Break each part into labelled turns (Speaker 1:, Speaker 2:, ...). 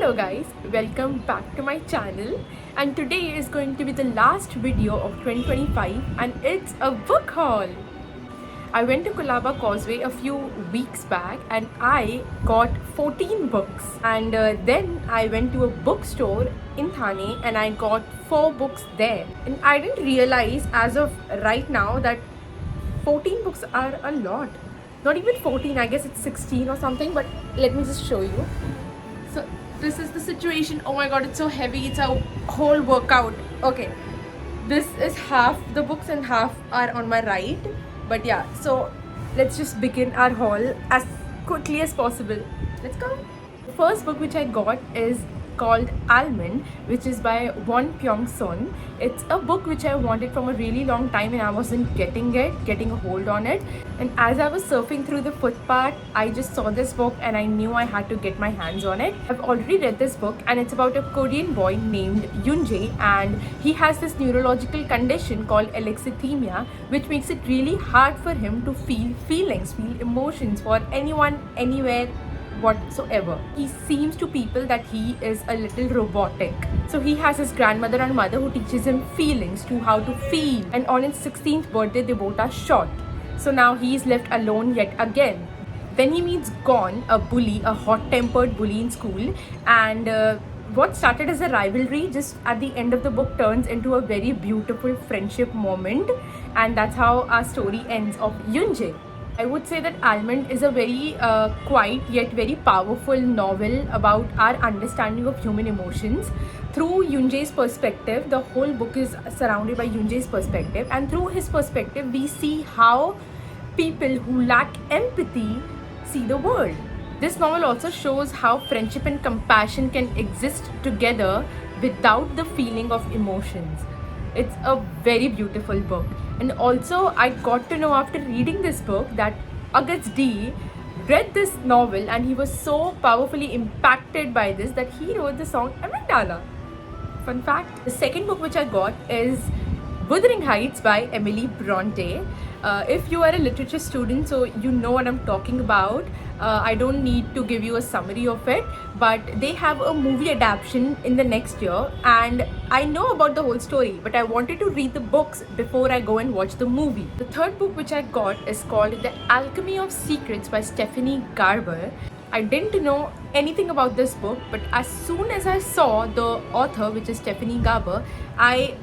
Speaker 1: Hello guys, welcome back to my channel, and today is going to be the last video of 2025 and it's a book haul. I went to Colaba Causeway a few weeks back and I got 14 books, and then I went to a bookstore in Thane and I got 4 books there, and I didn't realize as of right now that 14 books are a lot. Not even 14, I guess it's 16 or something, but let me just show you. So this is the situation. Oh my god, it's so heavy. It's a whole workout. Okay, this is half the books and half are on my right. But yeah, so let's just begin our haul as quickly as possible. Let's go. The first book which I got is called Almond, which is by Won Pyong Son. It's a book which I wanted from a really long time and I wasn't getting a hold on it. And as I was surfing through the footpath, I just saw this book and I knew I had to get my hands on it. I've already read this book and it's about a Korean boy named Yoonjae, and he has this neurological condition called alexithymia, which makes it really hard for him to feel feelings, feel emotions for anyone, anywhere, whatsoever. He seems to people that he is a little robotic. So he has his grandmother and mother who teaches him feelings, to how to feel, and on his 16th birthday they both are shot. So now he is left alone yet again. Then he meets Gon, a bully, a hot-tempered bully in school, and what started as a rivalry just at the end of the book turns into a very beautiful friendship moment, and that's how our story ends of Yoonjae. I would say that Almond is a very quiet yet very powerful novel about our understanding of human emotions. Through Yoonjae's perspective, the whole book is surrounded by Yoonjae's perspective, and through his perspective, we see how people who lack empathy see the world. This novel also shows how friendship and compassion can exist together without the feeling of emotions. It's a very beautiful book. And also, I got to know after reading this book that Agats D read this novel and he was so powerfully impacted by this that he wrote the song Amygdala. Fun fact. The second book which I got is Wuthering Heights by Emily Bronte. If you are a literature student, so you know what I'm talking about. I don't need to give you a summary of it, but they have a movie adaptation in the next year, and I know about the whole story, but I wanted to read the books before I go and watch the movie. The third book which I got is called The Alchemy of Secrets by Stephanie Garber. I didn't know anything about this book, but as soon as I saw the author, which is Stephanie Garber, I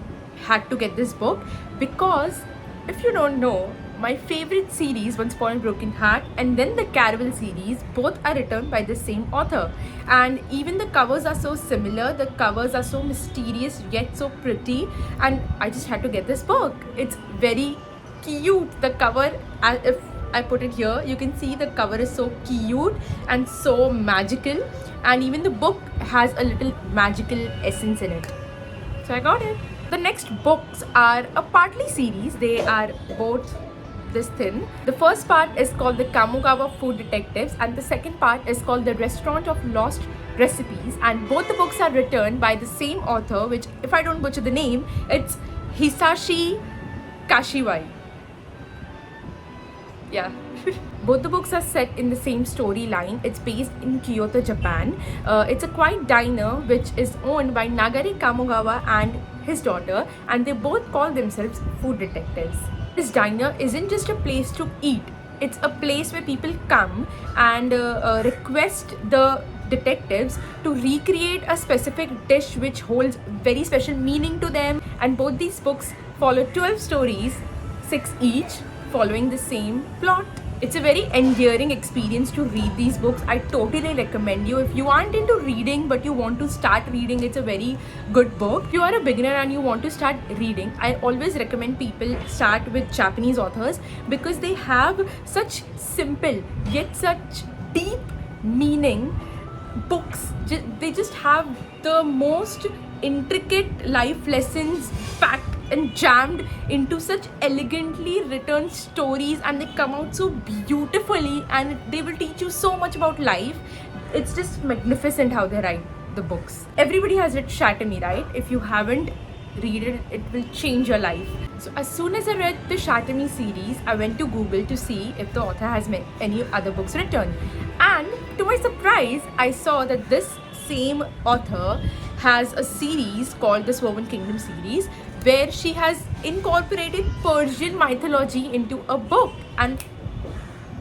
Speaker 1: had to get this book because, if you don't know, my favorite series, Once Upon a Broken Heart and then the Caraval series, both are written by the same author. And even the covers are so similar, the covers are so mysterious yet so pretty, and I just had to get this book. It's very cute. The cover, if I put it here, you can see the cover is so cute and so magical, and even the book has a little magical essence in it. So I got it. The next books are a partly series. They are both this thin. The first part is called The Kamogawa Food Detectives and the second part is called The Restaurant of Lost Recipes, and both the books are written by the same author, which, if I don't butcher the name, it's Hisashi Kashiwai. Yeah. Both the books are set in the same storyline. It's based in Kyoto, Japan. It's a quiet diner which is owned by Nagari Kamogawa and his daughter, and they both call themselves food detectives. This diner isn't just a place to eat. It's a place where people come and request the detectives to recreate a specific dish which holds very special meaning to them. And both these books follow 12 stories, 6 each, following the same plot. It's a very endearing experience to read these books. I totally recommend you. If you aren't into reading but you want to start reading, it's a very good book. If you are a beginner and you want to start reading, I always recommend people start with Japanese authors because they have such simple yet such deep meaning books. They just have the most intricate life lessons packed and jammed into such elegantly written stories, and they come out so beautifully and they will teach you so much about life. It's just magnificent how they write the books. Everybody has read Shatter Me, right? If you haven't, read it, it will change your life. So as soon as I read the Shatter Me series, I went to Google to see if the author has any other books written, and to my surprise I saw that this same author has a series called the Swoven Kingdom series, where she has incorporated Persian mythology into a book and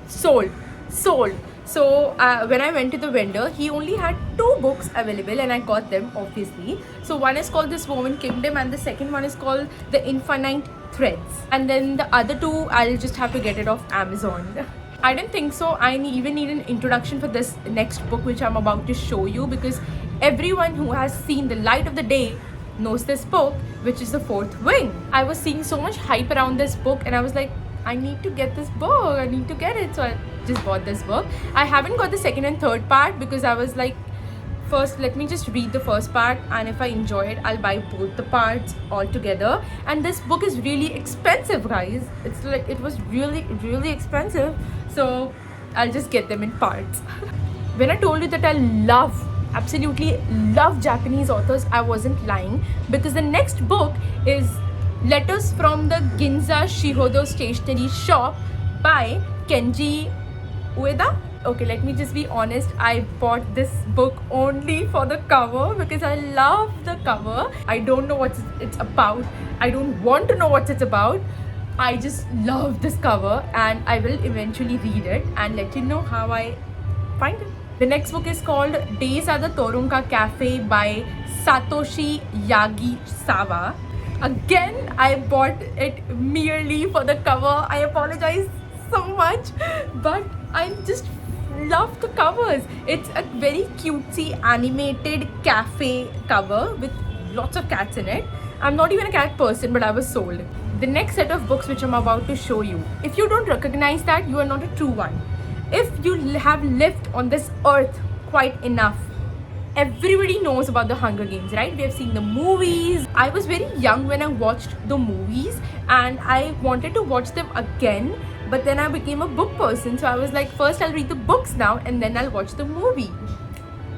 Speaker 1: sold. So when I went to the vendor, he only had 2 books available, and I got them obviously. So one is called the Swoven Kingdom, and the second one is called the Infinite Threads. And then the other 2, I'll just have to get it off Amazon. I didn't think so. I even need an introduction for this next book, which I'm about to show you, because everyone who has seen the light of the day knows this book, which is The Fourth Wing. I was seeing so much hype around this book, and I was like, I need to get this book. I need to get it. So I just bought this book. I haven't got the second and third part because I was like, first let me just read the first part, and if I enjoy it, I'll buy both the parts all together. And this book is really expensive, guys. It's like, it was really expensive, so I'll just get them in parts. When I told you that I absolutely love Japanese authors, I wasn't lying, because the next book is Letters from the Ginza Shihodo Stationery Shop by Kenji Ueda. Okay, let me just be honest, I bought this book only for the cover because I love the cover. I don't know what it's about. I don't want to know what it's about. I just love this cover, and I will eventually read it and let you know how I find it. The next book is called Days at the Torunka Cafe by Satoshi Yagisawa. Again, I bought it merely for the cover. I apologize so much, but I just love the covers. It's a very cutesy animated cafe cover with lots of cats in it. I'm not even a cat person, but I was sold. The next set of books which I'm about to show you, if you don't recognize that, you are not a true one. If you have lived on this earth quite enough, everybody knows about the Hunger Games, right? We have seen the movies. I was very young when I watched the movies, and I wanted to watch them again, but then I became a book person, so I was like, first I'll read the books now and then I'll watch the movie.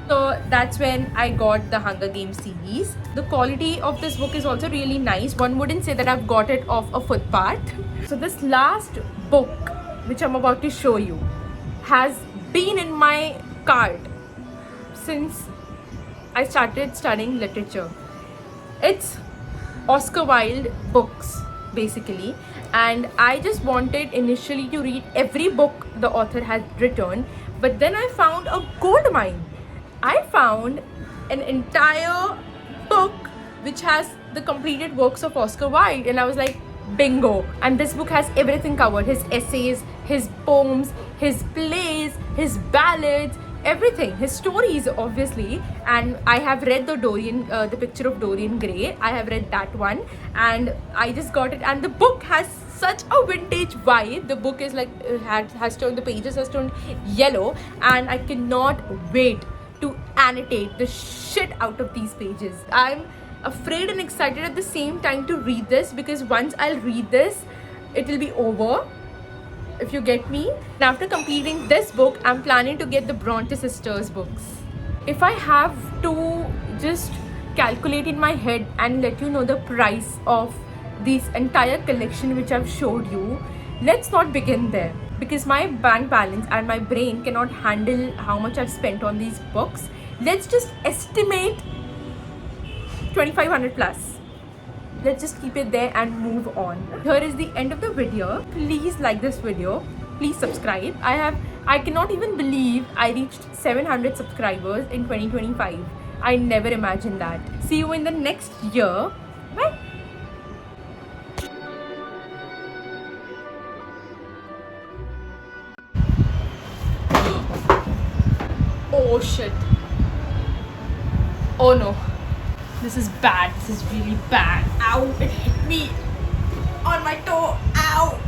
Speaker 1: So that's when I got the Hunger Games series. The quality of this book is also really nice. One wouldn't say that I've got it off a footpath. So this last book which I'm about to show you has been in my cart since I started studying literature. It's Oscar Wilde books, basically, and I just wanted initially to read every book the author had written, but then I found a gold mine. I found an entire book which has the completed works of Oscar Wilde, and I was like, bingo. And this book has everything covered: his essays, his poems, his plays, his ballads, everything, his stories obviously. And I have read the Picture of Dorian Gray. I have read that one, and I just got it, and the book has such a vintage vibe. The book is like, the pages has turned yellow, and I cannot wait to annotate the shit out of these pages. I'm afraid and excited at the same time to read this, because once I'll read this, it will be over, if you get me. And after completing this book, I'm planning to get the Bronte sisters books. If I have to just calculate in my head and let you know the price of this entire collection which I've showed you, let's not begin there, because my bank balance and my brain cannot handle how much I've spent on these books. Let's just estimate 2500 plus. Let's just keep it there and move on. Here is the end of the video. Please like this video. Please subscribe. I cannot even believe I reached 700 subscribers in 2025. I never imagined that. See you in the next year. Bye. Oh shit. Oh no. This is bad. This is really bad. Ow, it hit me on my toe. Ow.